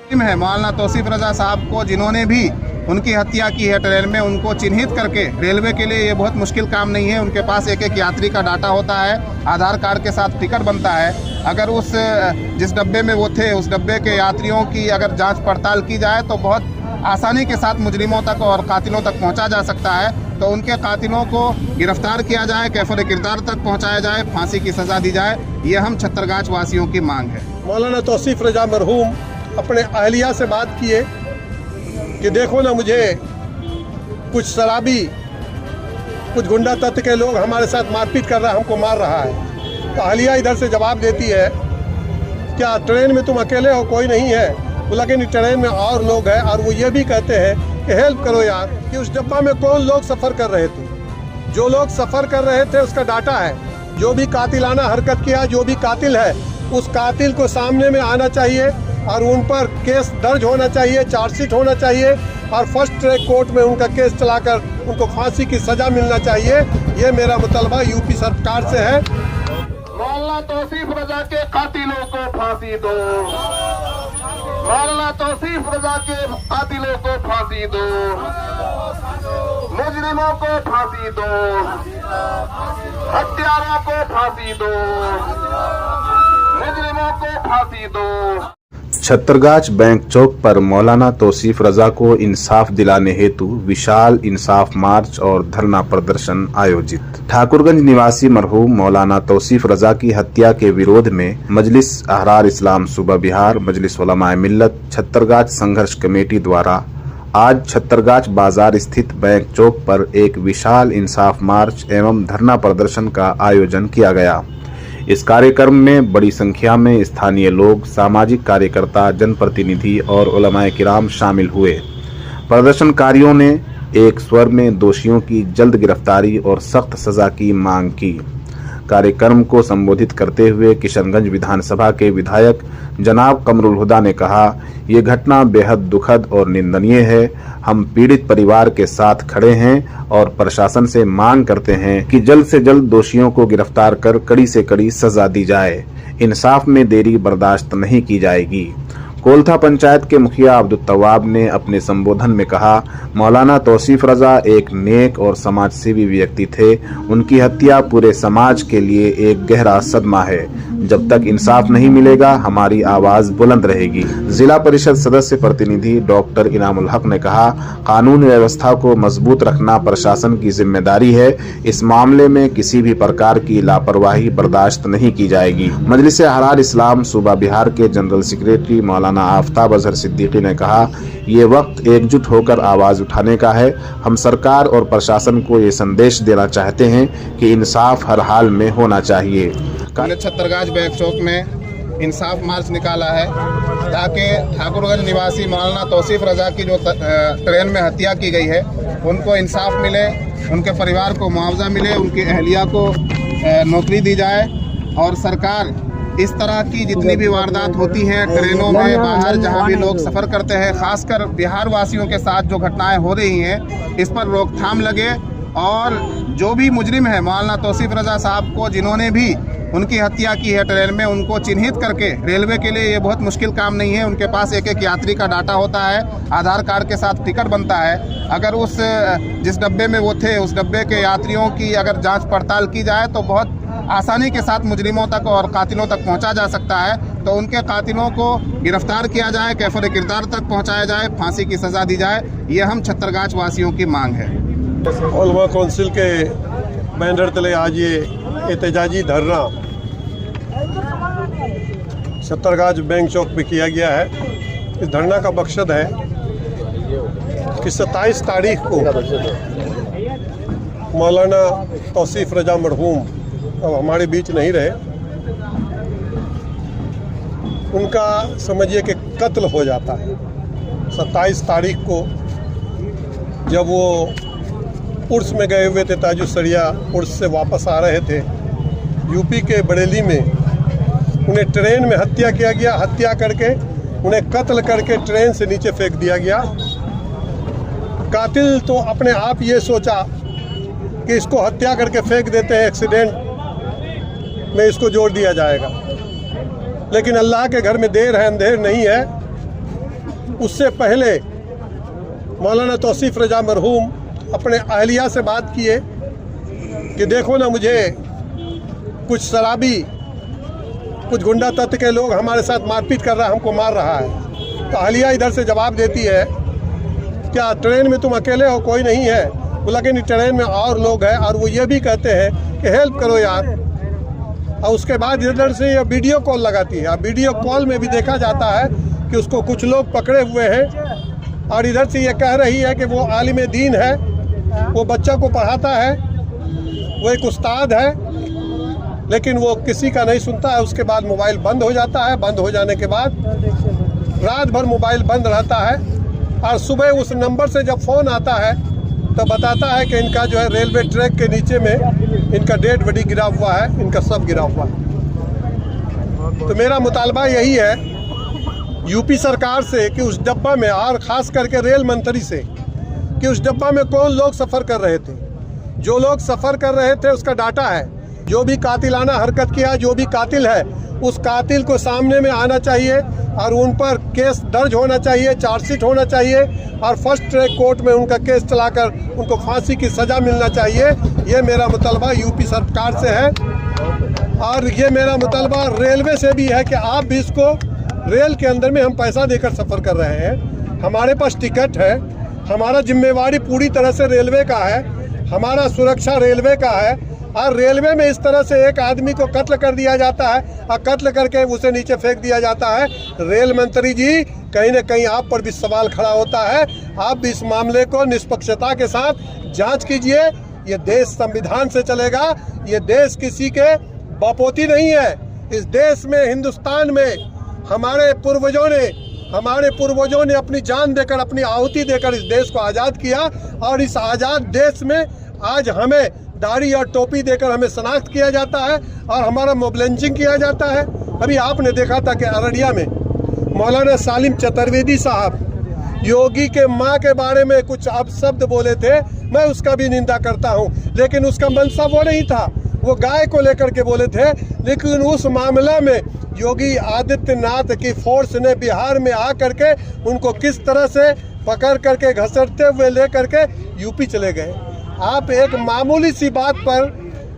है मौलाना तौसीफ रजा साहब को, जिन्होंने भी उनकी हत्या की है ट्रेन में, उनको चिन्हित करके, रेलवे के लिए ये बहुत मुश्किल काम नहीं है। उनके पास एक एक यात्री का डाटा होता है, आधार कार्ड के साथ टिकट बनता है। अगर उस जिस डब्बे में वो थे उस डब्बे के यात्रियों की अगर जांच पड़ताल की जाए तो बहुत आसानी के साथ मुजरिमों तक और कातिलों तक पहुंचा जा सकता है। तो उनके कातिलों को गिरफ्तार किया जाए, कैफर किरदार तक पहुंचाया जाए, फांसी की सज़ा दी जाए, ये हम छत्तरगाछ वासियों की मांग है। मौलाना तौसीफ रजा मरहूम अपने अहलिया से बात किए कि देखो ना, मुझे कुछ शराबी, कुछ गुंडा तत्व के लोग हमारे साथ मारपीट कर रहा है, हमको मार रहा है। तो अहलिया इधर से जवाब देती है, क्या ट्रेन में तुम अकेले हो, कोई नहीं है? बोला कि नहीं, ट्रेन में और लोग हैं। और वो ये भी कहते हैं कि हेल्प करो यार, कि उस डब्बा में कौन लोग सफ़र कर रहे थे। जो लोग सफ़र कर रहे थे उसका डाटा है। जो भी कातिलाना हरकत किया, जो भी कातिल है, उस कातिल को सामने में आना चाहिए और उन पर केस दर्ज होना चाहिए, चार्जशीट होना चाहिए और फर्स्ट ट्रैक कोर्ट में उनका केस चलाकर उनको फांसी की सज़ा मिलना चाहिए। ये मेरा मुतालबा यूपी सरकार से है। मौलाना तौसीफ रजा के कातिलों को फांसी दो, मौलाना तौसीफ रजा के कातिलों को फांसी दो, मुजरिमों को फांसी दो, हत्यारों को फांसी दो, मुजरिमों को फांसी दो। छत्तरगाछ बैंक चौक पर मौलाना तौसीफ रजा को इंसाफ दिलाने हेतु विशाल इंसाफ मार्च और धरना प्रदर्शन आयोजित। ठाकुरगंज निवासी मरहूम मौलाना तौसीफ रजा की हत्या के विरोध में मजलिस अहरार इस्लाम सूबा बिहार, मजलिस उलमाए मिल्लत, छत्तरगाछ संघर्ष कमेटी द्वारा आज छत्तरगाछ बाजार स्थित बैंक चौक पर एक विशाल इंसाफ मार्च एवं धरना प्रदर्शन का आयोजन किया गया। इस कार्यक्रम में बड़ी संख्या में स्थानीय लोग, सामाजिक कार्यकर्ता, जनप्रतिनिधि और उलमाए किराम शामिल हुए। प्रदर्शनकारियों ने एक स्वर में दोषियों की जल्द गिरफ्तारी और सख्त सजा की मांग की। कार्यक्रम को संबोधित करते हुए किशनगंज विधानसभा के विधायक जनाब कमरुल हुदा ने कहा, ये घटना बेहद दुखद और निंदनीय है। हम पीड़ित परिवार के साथ खड़े हैं और प्रशासन से मांग करते हैं कि जल्द से जल्द दोषियों को गिरफ्तार कर कड़ी से कड़ी सजा दी जाए। इंसाफ में देरी बर्दाश्त नहीं की जाएगी। कोलथा पंचायत के मुखिया अब्दुल तवाब ने अपने संबोधन में कहा, मौलाना तौसीफ रजा एक नेक और समाजसेवी व्यक्ति थे। उनकी हत्या पूरे समाज के लिए एक गहरा सदमा है। जब तक इंसाफ नहीं मिलेगा हमारी आवाज बुलंद रहेगी। जिला परिषद सदस्य प्रतिनिधि डॉक्टर इनामुल हक ने कहा, कानून व्यवस्था को मजबूत रखना प्रशासन की जिम्मेदारी है। इस मामले में किसी भी प्रकार की लापरवाही बर्दाश्त नहीं की जाएगी। मजलिस अहरार इस्लाम सूबा बिहार के जनरल सेक्रेटरी मौलाना आफ्ताब अजहर सिद्दीकी ने कहा, ये वक्त एकजुट होकर आवाज उठाने का है। हम सरकार और प्रशासन को ये संदेश देना चाहते हैं कि इंसाफ हर हाल में होना चाहिए। छत्तरगाछ बैंक चौक में इंसाफ मार्च निकाला है ताकि ठाकुरगंज निवासी मौलाना तौसीफ रजा की जो ट्रेन में हत्या की गई है उनको इंसाफ मिले, उनके परिवार को मुआवजा मिले, उनकी अहलिया को नौकरी दी जाए और सरकार इस तरह की जितनी भी वारदात होती हैं ट्रेनों में, बाहर जहां भी लोग सफ़र करते हैं, खासकर बिहार वासियों के साथ जो घटनाएं हो रही हैं, इस पर रोकथाम लगे और जो भी मुजरिम है मौलाना तौसीफ रजा साहब को, जिन्होंने भी उनकी हत्या की है ट्रेन में, उनको चिन्हित करके, रेलवे के लिए ये बहुत मुश्किल काम नहीं है। उनके पास एक एक यात्री का डाटा होता है, आधार कार्ड के साथ टिकट बनता है। अगर उस जिस डब्बे में वो थे उस डब्बे के यात्रियों की अगर जांच पड़ताल की जाए तो बहुत आसानी के साथ मुजरिमों तक और कातिलों तक पहुंचा जा सकता है। तो उनके कातिलों को गिरफ्तार किया जाए, कैफर किरदार तक पहुंचाया जाए, फांसी की सज़ा दी जाए, ये हम छत्तरगाछ वासियों की मांग है। उलमा कौंसिल के बैनर तले आज ये एहतजाजी धरना छत्तरगाछ बैंक चौक पे किया गया है। इस धरना का मकसद है कि 27 तारीख को मौलाना तौसीफ रजा मरहूम अब हमारे बीच नहीं रहे, उनका समझिए कि कत्ल हो जाता है। 27 तारीख को जब वो उर्स में गए हुए थे, ताजुस सरिया उर्स से वापस आ रहे थे, यूपी के बरेली में उन्हें ट्रेन में हत्या किया गया। हत्या करके उन्हें कत्ल करके ट्रेन से नीचे फेंक दिया गया। कातिल तो अपने आप ये सोचा कि इसको हत्या करके फेंक देते हैं, एक्सीडेंट में इसको जोड़ दिया जाएगा, लेकिन अल्लाह के घर में देर है अंधेर नहीं है। उससे पहले मौलाना तौसीफ रजा मरहूम अपने अहलिया से बात किए कि देखो ना, मुझे कुछ शराबी, कुछ गुंडा तत्व के लोग हमारे साथ मारपीट कर रहा है, हमको मार रहा है। तो अहलिया इधर से जवाब देती है, क्या ट्रेन में तुम अकेले हो, कोई नहीं है? बोला कि नहीं, ट्रेन में और लोग हैं, और वो ये भी कहते हैं कि हेल्प करो यार। और उसके बाद इधर से ये वीडियो कॉल लगाती है, और वीडियो कॉल में भी देखा जाता है कि उसको कुछ लोग पकड़े हुए हैं, और इधर से ये कह रही है कि वो आलिम दीन है, वो बच्चों को पढ़ाता है, वो एक उस्ताद है, लेकिन वो किसी का नहीं सुनता है। उसके बाद मोबाइल बंद हो जाता है। बंद हो जाने के बाद रात भर मोबाइल बंद रहता है, और सुबह उस नंबर से जब फ़ोन आता है तो बताता है कि इनका जो है रेलवे ट्रैक के नीचे में इनका डेड बॉडी गिरा हुआ है, इनका सब गिरा हुआ है। तो मेरा मुतालबा यही है यूपी सरकार से कि उस डब्बा में, और ख़ास करके रेल मंत्री से, कि उस डब्बा में कौन लोग सफ़र कर रहे थे। जो लोग सफ़र कर रहे थे उसका डाटा है। जो भी कातिलाना हरकत किया, जो भी कातिल है, उस कातिल को सामने में आना चाहिए, और उन पर केस दर्ज होना चाहिए, चार्जशीट होना चाहिए, और फर्स्ट ट्रैक कोर्ट में उनका केस चलाकर उनको फांसी की सज़ा मिलना चाहिए। ये मेरा मुतालबा यूपी सरकार से है, और ये मेरा मुतालबा रेलवे से भी है कि आप भी इसको, रेल के अंदर में हम पैसा देकर सफ़र कर रहे हैं, हमारे पास टिकट है, हमारा जिम्मेवारी पूरी तरह से रेलवे का है, हमारा सुरक्षा रेलवे का है, और रेलवे में इस तरह से एक आदमी को कत्ल कर दिया जाता है, और कत्ल करके उसे नीचे फेंक दिया जाता है। रेल मंत्री जी, कहीं ना कहीं आप पर भी सवाल खड़ा होता है। आप भी इस मामले को निष्पक्षता के साथ जांच कीजिए। ये देश संविधान से चलेगा, ये देश किसी के बापोती नहीं है। इस देश में, हिंदुस्तान में हमारे पूर्वजों ने अपनी जान देकर, अपनी आहुति देकर इस देश को आज़ाद किया, और इस आज़ाद देश में आज हमें दाढ़ी और टोपी देकर हमें शनाख्त किया जाता है, और हमारा मोबलेंसिंग किया जाता है। अभी आपने देखा था कि अररिया में मौलाना सालिम चतुर्वेदी साहब योगी के माँ के बारे में कुछ अपशब्द बोले थे। मैं उसका भी निंदा करता हूँ, लेकिन उसका मंशा वो नहीं था, वो गाय को लेकर के बोले थे। लेकिन उस मामला में योगी आदित्यनाथ की फोर्स ने बिहार में आकर के उनको किस तरह से पकड़ करके घसीटते हुए ले करके यूपी चले गए। आप एक मामूली सी बात पर,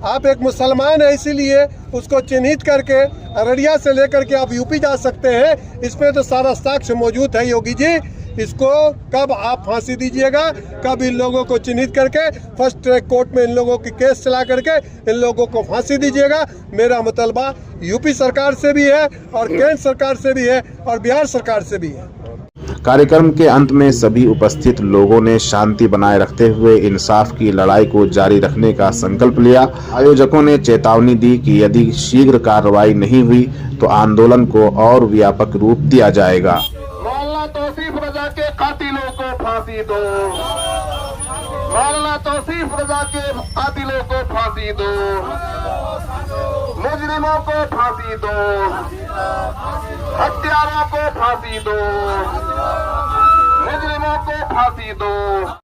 आप एक मुसलमान है इसीलिए उसको चिन्हित करके अररिया से लेकर के आप यूपी जा सकते हैं। इसमें तो सारा साक्ष्य मौजूद है। योगी जी, इसको कब आप फांसी दीजिएगा, कब इन लोगों को चिन्हित करके फर्स्ट ट्रैक कोर्ट में इन लोगों की केस चला करके इन लोगों को फांसी दीजिएगा। मेरा मुतालबा यूपी सरकार से भी है, और केंद्र सरकार से भी है, और बिहार सरकार से भी है। कार्यक्रम के अंत में सभी उपस्थित लोगों ने शांति बनाए रखते हुए इंसाफ की लड़ाई को जारी रखने का संकल्प लिया। आयोजकों ने चेतावनी दी कि यदि शीघ्र कार्रवाई नहीं हुई तो आंदोलन को और व्यापक रूप दिया जाएगा। मौलाना तौसीफ रजा के कातिलों को फांसी दो, मौलाना तौसीफ रजा के कातिलों को फांसी दो, मुजरिमों को फांसी दो, हत्यारों को फांसी दो, मुजरिमों को फांसी दो।